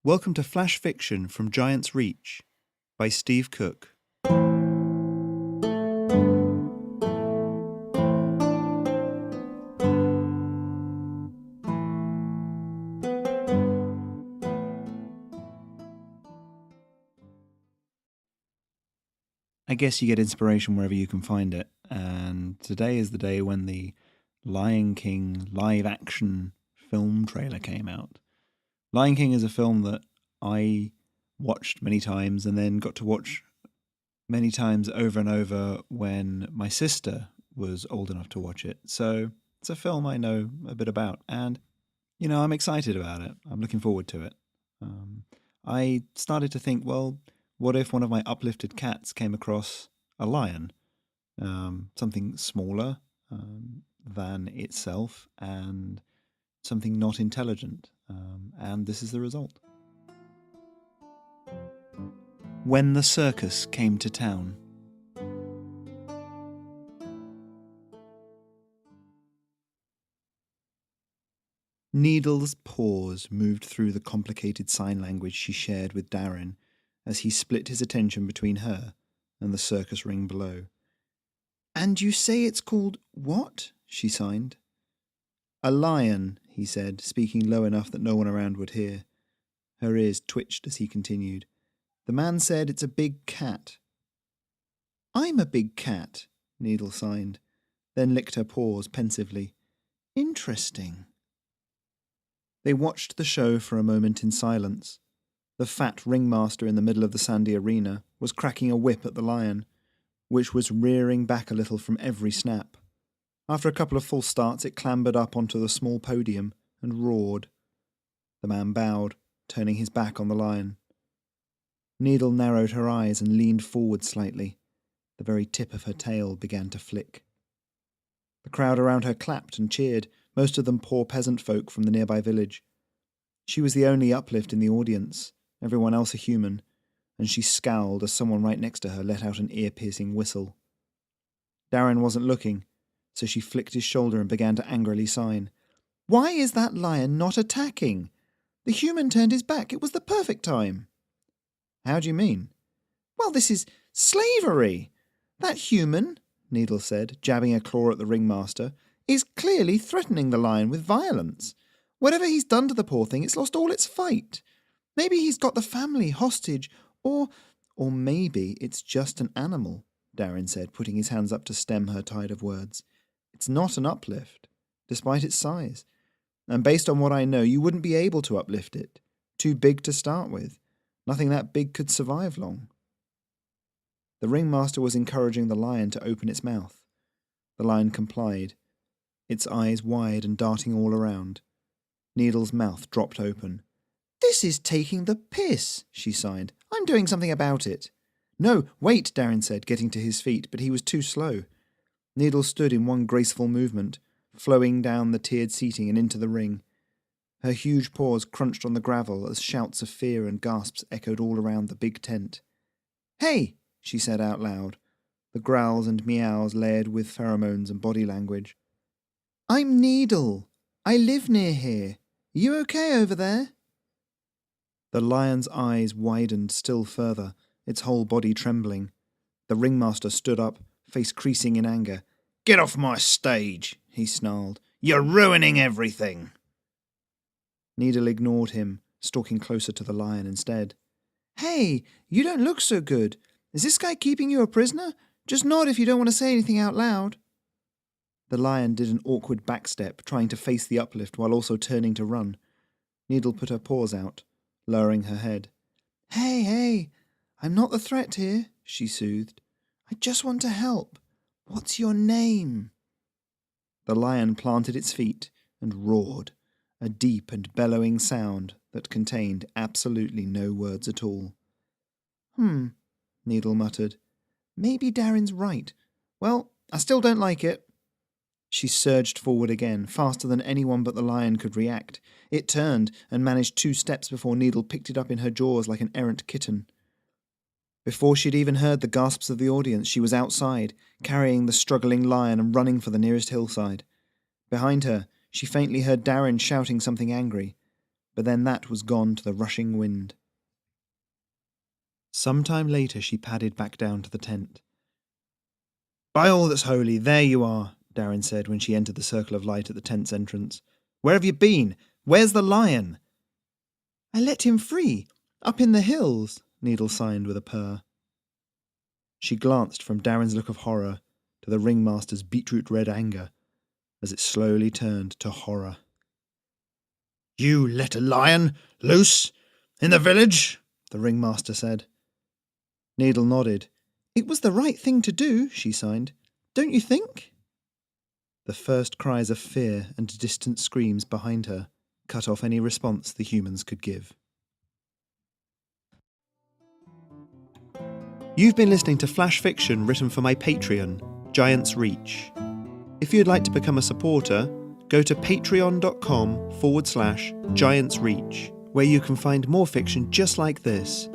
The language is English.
Welcome to Flash Fiction from Giant's Reach by Steve Cook. I guess you get inspiration wherever you can find it, and today is the day when the Lion King live-action film trailer came out. Lion King is a film that I watched many times and then got to watch many times over and over when my sister was old enough to watch it. So it's a film I know a bit about, and I'm excited about it. I'm looking forward to it. I started to think, well, what if one of my uplifted cats came across a lion, something smaller than itself and something not intelligent, and this is the result. When the circus came to town. Needle's pause moved through the complicated sign language she shared with Darren as he split his attention between her and the circus ring below. "And you say it's called what?" she signed. "A lion," he said, speaking low enough that no one around would hear. Her ears twitched as he continued. "The man said it's a big cat." "I'm a big cat," Needle signed, then licked her paws pensively. "Interesting." They watched the show for a moment in silence. The fat ringmaster in the middle of the sandy arena was cracking a whip at the lion, which was rearing back a little from every snap. After a couple of false starts, it clambered up onto the small podium and roared. The man bowed, turning his back on the lion. Needle narrowed her eyes and leaned forward slightly. The very tip of her tail began to flick. The crowd around her clapped and cheered, most of them poor peasant folk from the nearby village. She was the only uplift in the audience, everyone else a human, and she scowled as someone right next to her let out an ear-piercing whistle. Darren wasn't looking, so she flicked his shoulder and began to angrily sign. "Why is that lion not attacking? The human turned his back. It was the perfect time." "How do you mean?" "Well, this is slavery. That human," Needle said, jabbing a claw at the ringmaster, "is clearly threatening the lion with violence. Whatever he's done to the poor thing, it's lost all its fight. Maybe he's got the family hostage, or maybe it's just an animal," Darren said, putting his hands up to stem her tide of words. "It's not an uplift, despite its size. And based on what I know, you wouldn't be able to uplift it. Too big to start with. Nothing that big could survive long." The ringmaster was encouraging the lion to open its mouth. The lion complied, its eyes wide and darting all around. Needle's mouth dropped open. "This is taking the piss," she sighed. "I'm doing something about it." "No, wait," Darren said, getting to his feet, but he was too slow. Needle stood in one graceful movement, flowing down the tiered seating and into the ring. Her huge paws crunched on the gravel as shouts of fear and gasps echoed all around the big tent. "Hey!" she said out loud, the growls and meows layered with pheromones and body language. "I'm Needle. I live near here. You okay over there?" The lion's eyes widened still further, its whole body trembling. The ringmaster stood up, face creasing in anger. "Get off my stage," he snarled. "You're ruining everything." Needle ignored him, stalking closer to the lion instead. "Hey, you don't look so good. Is this guy keeping you a prisoner? Just nod if you don't want to say anything out loud." The lion did an awkward backstep, trying to face the uplift while also turning to run. Needle put her paws out, lowering her head. Hey, I'm not the threat here," she soothed. "I just want to help. What's your name?" The lion planted its feet and roared, a deep and bellowing sound that contained absolutely no words at all. Needle muttered. "Maybe Darren's right. Well, I still don't like it." She surged forward again, faster than anyone but the lion could react. It turned and managed 2 steps before Needle picked it up in her jaws like an errant kitten. Before she'd even heard the gasps of the audience, she was outside, carrying the struggling lion and running for the nearest hillside. Behind her, she faintly heard Darren shouting something angry. but then that was gone to the rushing wind. Some time later she padded back down to the tent. "By all that's holy, there you are," Darren said when she entered the circle of light at the tent's entrance. "Where have you been? Where's the lion?" "I let him free, up in the hills," Needle signed with a purr. She glanced from Darren's look of horror to the ringmaster's beetroot-red anger as it slowly turned to horror. "You let a lion loose in the village?" the ringmaster said. Needle nodded. "It was the right thing to do," she signed. "Don't you think?" The first cries of fear and distant screams behind her cut off any response the humans could give. You've been listening to flash fiction written for my Patreon, Giant's Reach. If you'd like to become a supporter, go to patreon.com/Giant's Reach, where you can find more fiction just like this,